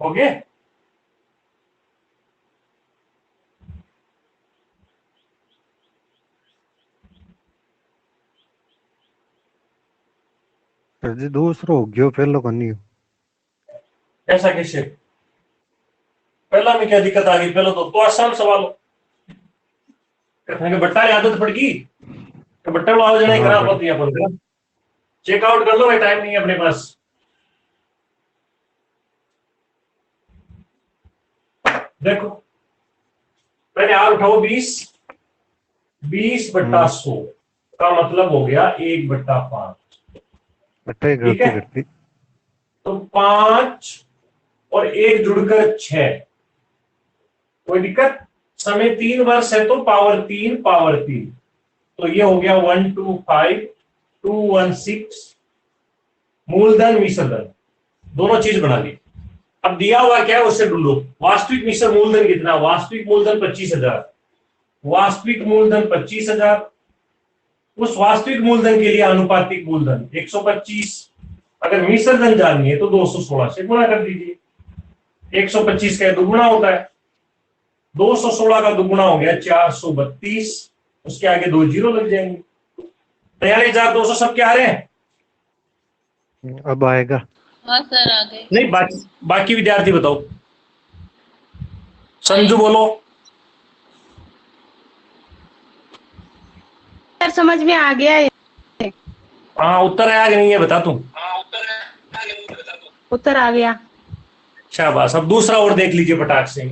ओके। सर जी दूसरो हो गयो पहलो को नहीं हो। ऐसा कैसे? पहला में क्या दिक्कत आ गई? पहले तो आसान सवाल हो। कहते हैं कि बट्टा आदत पड़ गई तो बट्टा वाला हो जाना ही खराब होती है अपन। चेकआउट कर लो भाई, टाइम नहीं है अपने पास। देखो पहले आर उठाओ 20, 20/100 का मतलब हो गया 1/5। बट्टा ही ठीक गलती है, करती। तो 5 और 1 जुड़कर 6। कोई दिक्कत? समय 3 वर्ष है तो पावर 3 पावर 3, तो ये हो गया 125,216 मूलधन मिश्रधन, दोनों चीज बना ली। अब दिया हुआ क्या है उससे ढूंढो। वास्तविक मिश्र मूलधन कितना? वास्तविक मूलधन 25,000। वास्तविक मूलधन 25,000। उस वास्तविक मूलधन के लिए अनुपातिक मूलधन 125। अगर मिश्रधन जाननी है तो 216 से गुणा कर दीजिए। 125 का दुगुना होता है, 216 का दुगुना हो गया 432। उसके आगे 2 जीरो लग जाएंगे। 43,200 सब क्या आ रहे हैं? अब आएगा। हाँ सर आ गए। नहीं, बाकी विद्यार्थी बताओ। संजू बोलो। सर समझ में आ गया है। हाँ, उत्तर आया कि नहीं है बता तू। उत्तर आ गया। शाबाश। अब दूसरा और देख लीजिए फटाक से।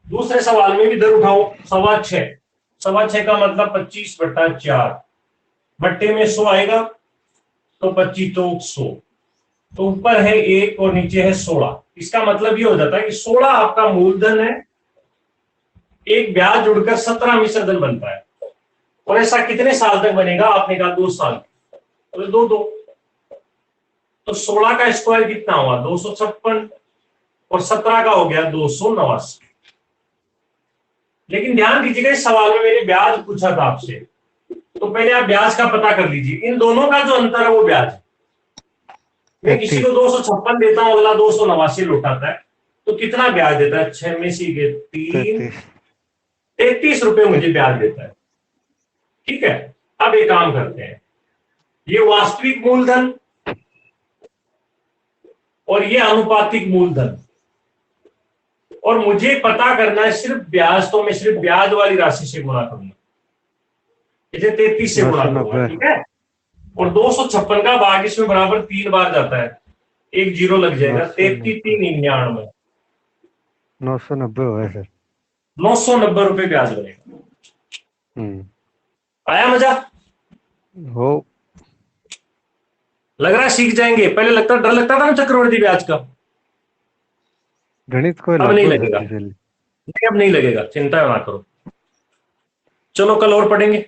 दूसरे सवाल में भी दर उठाओ। 6.25। 6.25 का मतलब 25/4। बट्टे में 100 आएगा तो 25 चौक 100, तो ऊपर है 1 और नीचे है 16। इसका मतलब ये हो जाता है कि 16 आपका मूलधन है, एक ब्याज जुड़कर 17 मिश्रधन बनता है। और ऐसा कितने साल तक बनेगा? आपने कहा 2 साल, तो 2 तो 16 का स्क्वायर कितना हुआ? 256, और 17 का हो गया 289। लेकिन ध्यान दीजिएगा, इस सवाल में मैंने ब्याज पूछा था आपसे, तो पहले आप ब्याज का पता कर लीजिए। इन दोनों का जो अंतर है वो ब्याज है। मैं किसी को 256 देता हूं, अगला 289 लौटाता है, तो कितना ब्याज देता है? 6 में से 3, 33 रुपए मुझे ब्याज देता है। ठीक है, अब एक काम करते हैं, ये वास्तविक मूलधन और ये अनुपातिक मूलधन, और मुझे पता करना है सिर्फ ब्याज, तो मैं सिर्फ ब्याज वाली राशि से गुणा करूंगा, इसे 33 से गुणा करूंगा। ठीक है, और 256 का भाग इसमें बराबर 3 बार जाता है, 1 जीरो लग जाएगा। 33 3 99, 990 हुआ सर। 990 रुपए ब्याज बनेगा। आया मजा? हो लग रहा है सीख जाएंगे। पहले डर लगता था ना चक्रवृद्धि ब्याज का, गणित को अब नहीं लगेगा। अब नहीं लगेगा, चिंता ना करो। चलो कल और पढ़ेंगे।